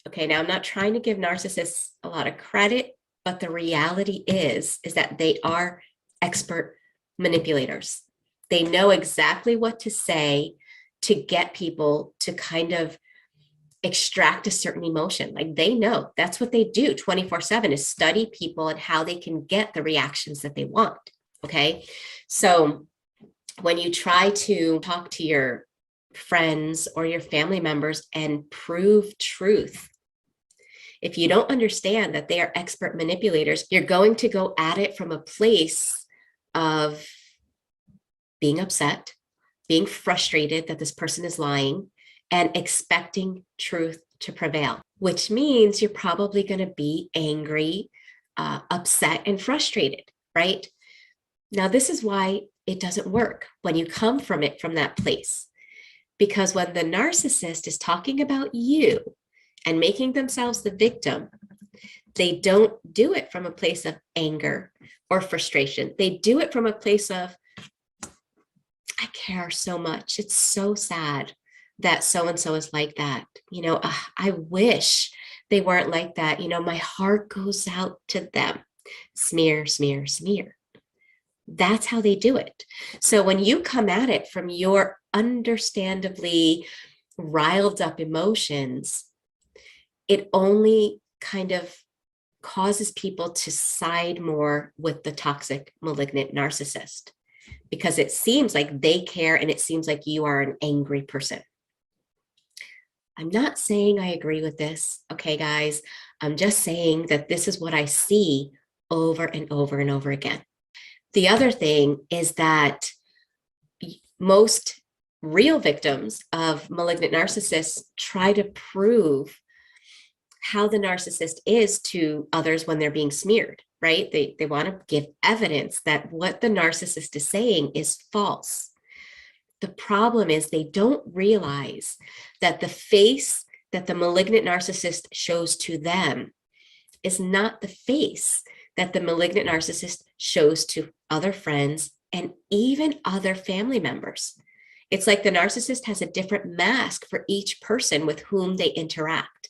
Okay, now I'm not trying to give narcissists a lot of credit, but the reality is that they are expert manipulators. They know exactly what to say to get people to kind of extract a certain emotion. Like they know that's what they do 24/7 is study people and how they can get the reactions that they want. Okay. So when you try to talk to your friends or your family members and prove truth, if you don't understand that they are expert manipulators, you're going to go at it from a place of being upset, being frustrated that this person is lying, and expecting truth to prevail, which means you're probably going to be angry, upset, and frustrated, right? Now, this is why it doesn't work when you come from it from that place. Because when the narcissist is talking about you and making themselves the victim, they don't do it from a place of anger or frustration. They do it from a place of, I care so much. It's so sad that so-and-so is like that. I wish they weren't like that. My heart goes out to them. Smear, smear, smear. That's how they do it. So when you come at it from your understandably riled up emotions, it only kind of causes people to side more with the toxic, malignant narcissist because it seems like they care and it seems like you are an angry person. I'm not saying I agree with this, okay, guys? I'm just saying that this is what I see over and over and over again. The other thing is that most real victims of malignant narcissists try to prove how the narcissist is to others when they're being smeared, right? They want to give evidence that what the narcissist is saying is false. The problem is they don't realize that the face that the malignant narcissist shows to them is not the face that the malignant narcissist shows to other friends and even other family members. It's like the narcissist has a different mask for each person with whom they interact.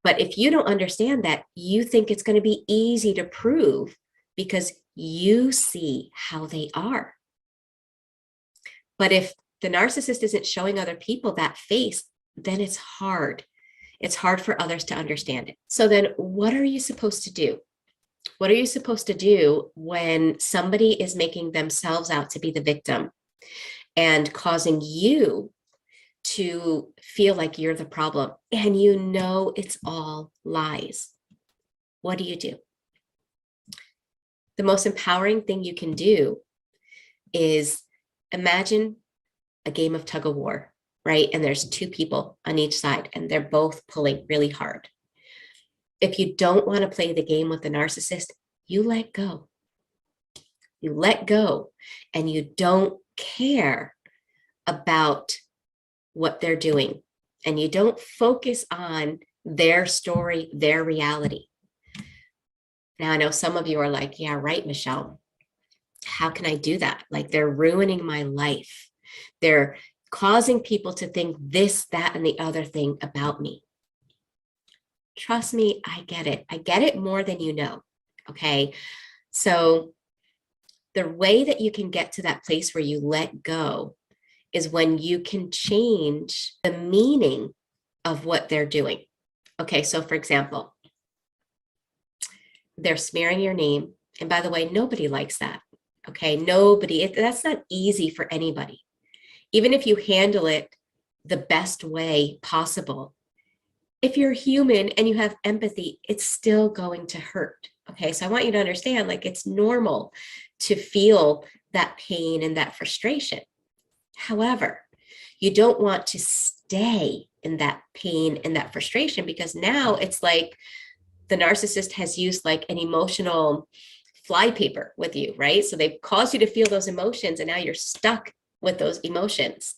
But if you don't understand that, you think it's going to be easy to prove because you see how they are. But if the narcissist isn't showing other people that face, then it's hard. It's hard for others to understand it. So then what are you supposed to do? What are you supposed to do when somebody is making themselves out to be the victim and causing you to feel like you're the problem and you know it's all lies? What do you do? The most empowering thing you can do is imagine a game of tug-of-war, right? And there's two people on each side and they're both pulling really hard. If you don't want to play the game with the narcissist, you let go. You let go and you don't care about what they're doing. And you don't focus on their story, their reality. Now, I know some of you are like, yeah, right, Michele. How can I do that? Like they're ruining my life. They're causing people to think this, that, and the other thing about me. Trust me, I get it. I get it more than you know. Okay. So the way that you can get to that place where you let go is when you can change the meaning of what they're doing. Okay. So for example, they're smearing your name. And by the way, nobody likes that. Okay. Nobody, that's not easy for anybody. Even if you handle it the best way possible, if you're human and you have empathy, it's still going to hurt. Okay. So I want you to understand, like, it's normal to feel that pain and that frustration. However, you don't want to stay in that pain and that frustration because now it's like the narcissist has used like an emotional flypaper with you, right? So they've caused you to feel those emotions and now you're stuck with those emotions.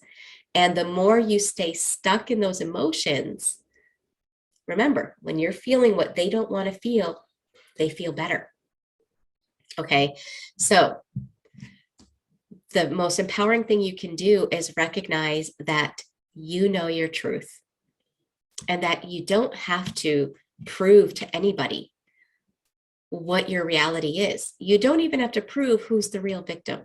And the more you stay stuck in those emotions, remember, when you're feeling what they don't want to feel, they feel better. Okay, so the most empowering thing you can do is recognize that you know your truth. and that you don't have to prove to anybody what your reality is. You don't even have to prove who's the real victim.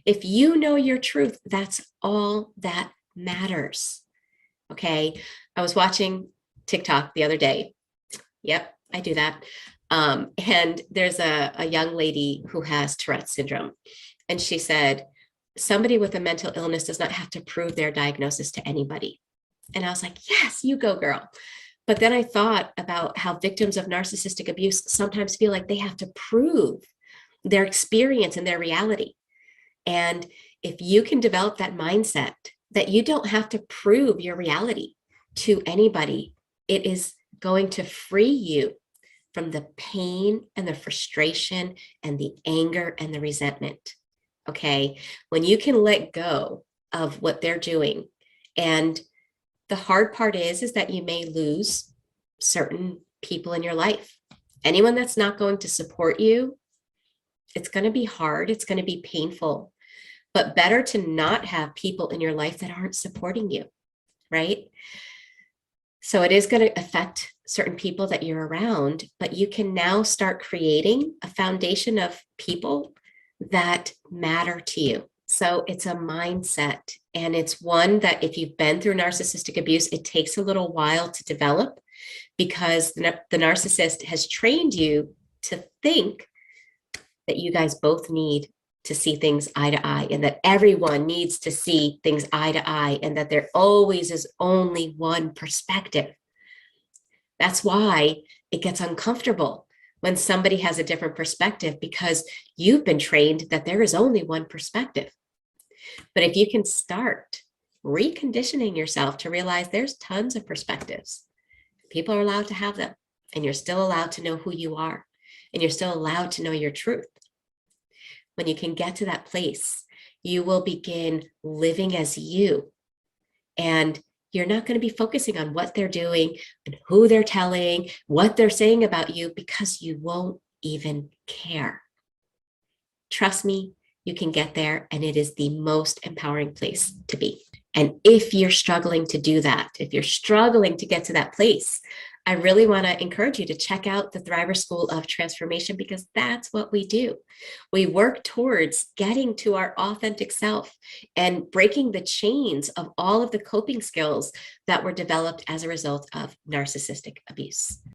If you know your truth, that's all that matters. Okay. I was watching TikTok the other day. Yep, I do that. And there's a young lady who has Tourette's syndrome. And she said, somebody with a mental illness does not have to prove their diagnosis to anybody. And I was like, yes, you go, girl. But then I thought about how victims of narcissistic abuse sometimes feel like they have to prove their experience and their reality. And if you can develop that mindset that you don't have to prove your reality to anybody, it is going to free you from the pain and the frustration and the anger and the resentment. Okay. When you can let go of what they're doing, and the hard part is that you may lose certain people in your life. Anyone that's not going to support you, it's going to be hard. It's going to be painful, but better to not have people in your life that aren't supporting you, right? So it is going to affect certain people that you're around, but you can now start creating a foundation of people that matter to you. So it's a mindset, and it's one that if you've been through narcissistic abuse, it takes a little while to develop, because the narcissist has trained you to think that you guys both need to see things eye to eye, and that everyone needs to see things eye to eye, and that there always is only one perspective. That's why it gets uncomfortable when somebody has a different perspective, because you've been trained that there is only one perspective. But if you can start reconditioning yourself to realize there's tons of perspectives, people are allowed to have them, and you're still allowed to know who you are, and you're still allowed to know your truth. When you can get to that place, you will begin living as you, and you're not going to be focusing on what they're doing and who they're telling, what they're saying about you, because you won't even care. Trust me, you can get there, and it is the most empowering place to be. And if you're struggling to do that, if you're struggling to get to that place, I really want to encourage you to check out the Thriver School of Transformation, because that's what we do. We work towards getting to our authentic self and breaking the chains of all of the coping skills that were developed as a result of narcissistic abuse.